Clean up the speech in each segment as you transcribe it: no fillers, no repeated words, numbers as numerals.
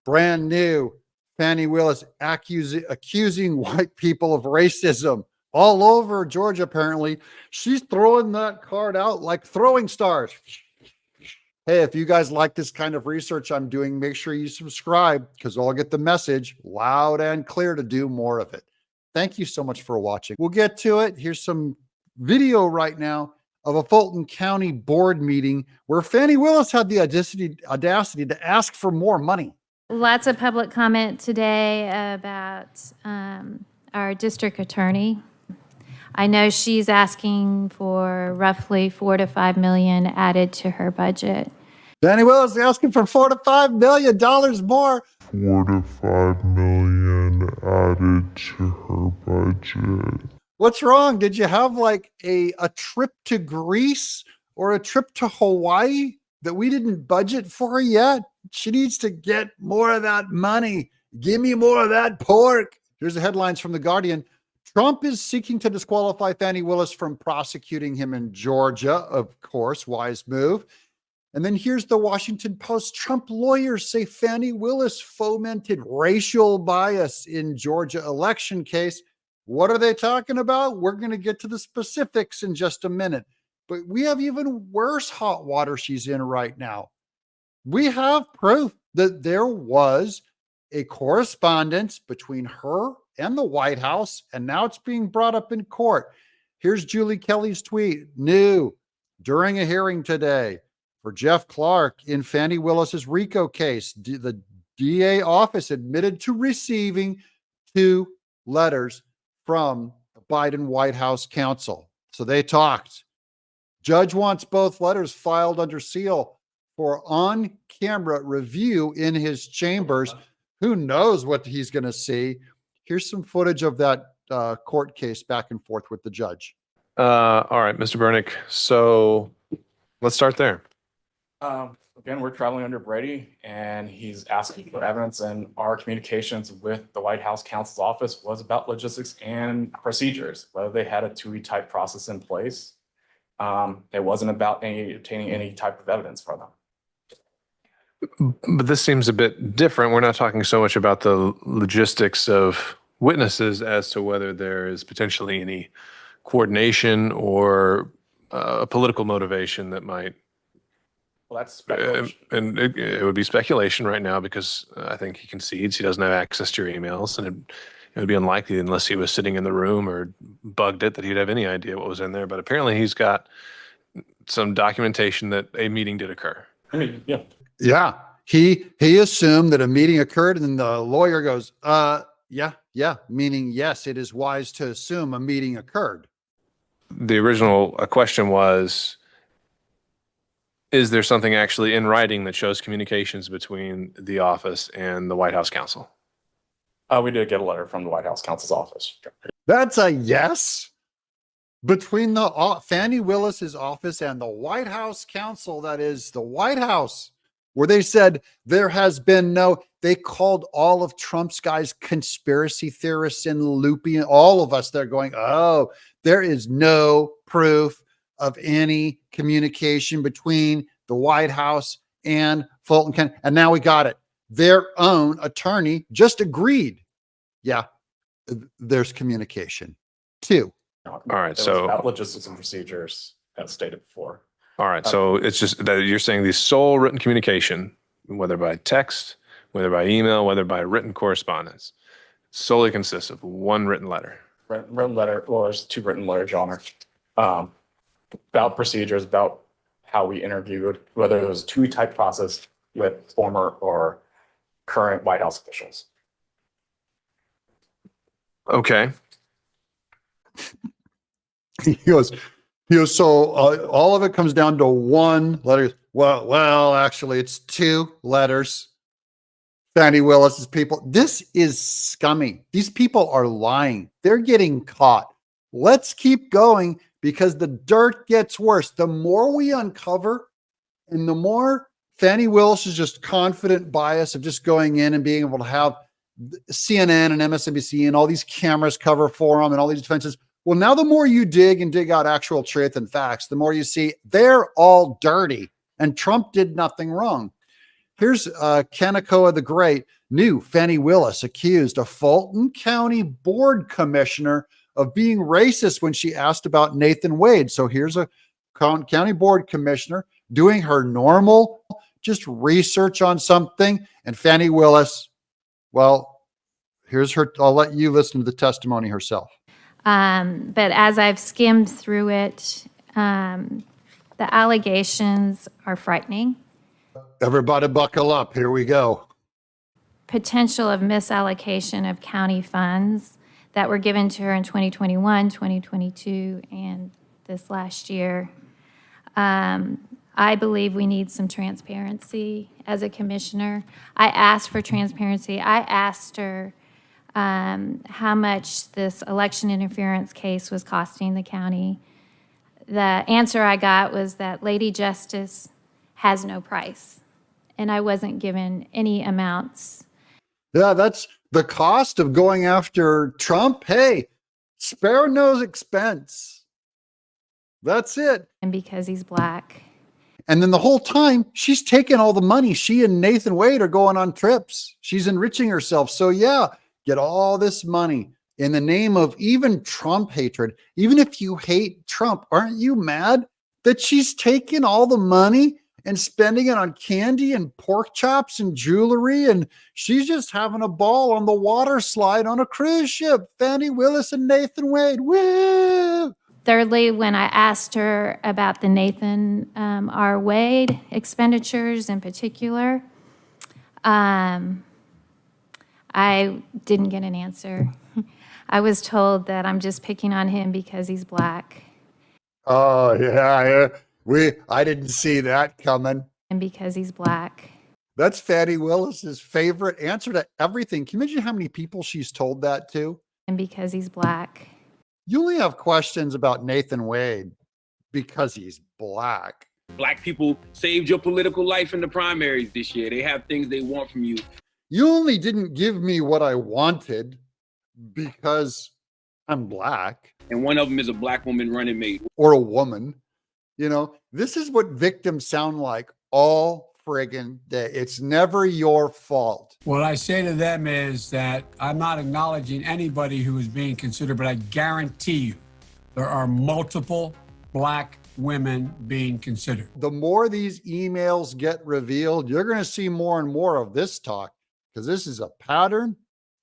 brand new. Fani Willis accusing white people of racism all over Georgia, apparently. She's throwing that card out like throwing stars. Hey, if you guys like this kind of research I'm doing, make sure you subscribe because I'll get the message loud and clear to do more of it. Thank you so much for watching. We'll get to it. Here's some video right now of a Fulton County board meeting where Fani Willis had the audacity to ask for more money. Lots of public comment today about our district attorney. I know she's asking for roughly $4 to $5 million added to her budget. Fani Willis is asking for $4 to $5 million more. $4 to $5 million added to her budget. What's wrong? Did you have like a trip to Greece or a trip to Hawaii that we didn't budget for yet? She needs to get more of that money. Give me more of that pork. Here's the headlines from The Guardian. Trump is seeking to disqualify Fani Willis from prosecuting him in Georgia. Of course, wise move. And then here's the Washington Post. Trump lawyers say Fani Willis fomented racial bias in Georgia election case. What are they talking about? We're going to get to the specifics in just a minute. But we have even worse hot water she's in right now. We have proof that there was a correspondence between her and the White House, and now it's being brought up in court. Here's Julie Kelly's tweet. New during a hearing today for Jeff Clark in Fani Willis's RICO case, the DA office admitted to receiving 2 letters from the Biden White House counsel. So they talked. Judge wants both letters filed under seal for on-camera review in his chambers. Who knows what he's going to see? Here's some footage of that court case back and forth with the judge. All right, Mr. Bernick. So let's start there. Again, we're traveling under Brady, and he's asking for evidence, and our communications with the White House counsel's office was about logistics and procedures, whether they had a TUI type process in place. It wasn't about obtaining any type of evidence from them. But this seems a bit different. We're not talking so much about the logistics of witnesses as to whether there is potentially any coordination or political motivation that might. Well, that's speculation. And it would be speculation right now because I think he concedes he doesn't have access to your emails, and it would be unlikely unless he was sitting in the room or bugged it that he'd have any idea what was in there. But apparently he's got some documentation that a meeting did occur. I mean, yeah. Yeah. He assumed that a meeting occurred, and then the lawyer goes, yeah, meaning yes, it is wise to assume a meeting occurred. The original question was, is there something actually in writing that shows communications between the office and the White House counsel? We did get a letter from the White House counsel's office. That's a yes. Between the Fani Willis's office and the White House counsel, that is the White House, where they said there has been they called all of Trump's guys conspiracy theorists and loopy, all of us. They're going, oh, there is no proof of any communication between the White House and Fulton County. And now we got it. Their own attorney just agreed. Yeah, there's communication. 2. All right. It So was about logistics and procedures, as stated before. all right. So it's just that you're saying the sole written communication, whether by text, whether by email, whether by written correspondence, solely consists of one written letter. Written letter, well, there's 2 written letters, Your Honor, about procedures, about how we interviewed, whether it was a TUI type process with former or current White House officials. Okay. He goes, so all of it comes down to one letter. Well, actually, it's 2 letters. Fani Willis's people. This is scummy. These people are lying. They're getting caught. Let's keep going because the dirt gets worse. The more we uncover and the more Fani Willis is just confident bias of just going in and being able to have CNN and MSNBC and all these cameras cover for them and all these defenses. Well, now the more you dig and dig out actual truth and facts, the more you see they're all dirty and Trump did nothing wrong. Here's Kanakawa the Great. New Fani Willis accused a Fulton County board commissioner of being racist when she asked about Nathan Wade. So here's a county board commissioner doing her normal, just research on something. And Fani Willis, well, here's her. I'll let you listen to the testimony herself. But as I've skimmed through it, the allegations are frightening. Everybody buckle up. Here we go. Potential of misallocation of county funds that were given to her in 2021, 2022, and this last year. I believe we need some transparency as a commissioner. I asked for transparency. I asked her how much this election interference case was costing the county. The answer I got was that Lady Justice has no price, and I wasn't given any amounts. Yeah, that's the cost of going after Trump. Hey, spare no expense. That's it. And because he's black. And then the whole time she's taking all the money. She and Nathan Wade are going on trips. She's enriching herself. So yeah, get all this money in the name of even Trump hatred. Even if you hate Trump, aren't you mad that she's taking all the money and spending it on candy and pork chops and jewelry? And she's just having a ball on the water slide on a cruise ship. Fani Willis and Nathan Wade. Woo! Thirdly, when I asked her about the Nathan R. Wade expenditures in particular, I didn't get an answer. I was told that I'm just picking on him because he's black. Oh, yeah. I didn't see that coming. And because he's black. That's Fani Willis's favorite answer to everything. Can you imagine how many people she's told that to? And because he's black. You only have questions about Nathan Wade because he's black. Black people saved your political life in the primaries this year. They have things they want from you. You only didn't give me what I wanted because I'm black. And one of them is a black woman running mate. Or a woman. You know, this is what victims sound like all friggin' day. It's never your fault. What I say to them is that I'm not acknowledging anybody who is being considered, but I guarantee you there are multiple black women being considered. The more these emails get revealed, you're going to see more and more of this talk because this is a pattern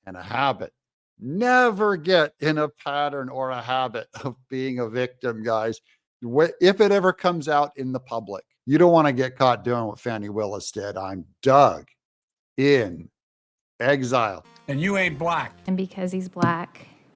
and a habit. Never get in a pattern or a habit of being a victim, guys. If it ever comes out in the public, you don't want to get caught doing what Fani Willis did. I'm Doug in Exile. And you ain't black. And because he's black.